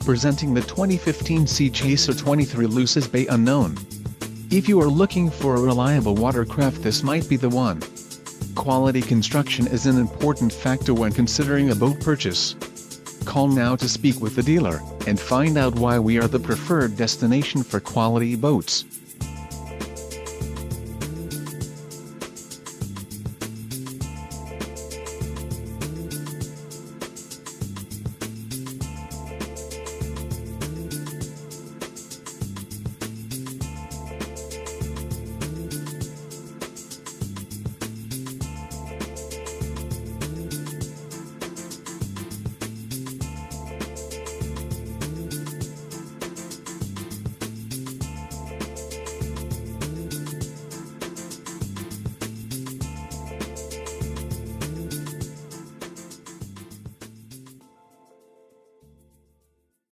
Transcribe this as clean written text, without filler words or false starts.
presenting the 2015 Sea Chaser 23 Lucis Bay Unknown. If you are looking for a reliable watercraft, this might be the one. Quality construction is an important factor when considering a boat purchase. Call now to speak with the dealer, and find out why we are the preferred destination for quality boats.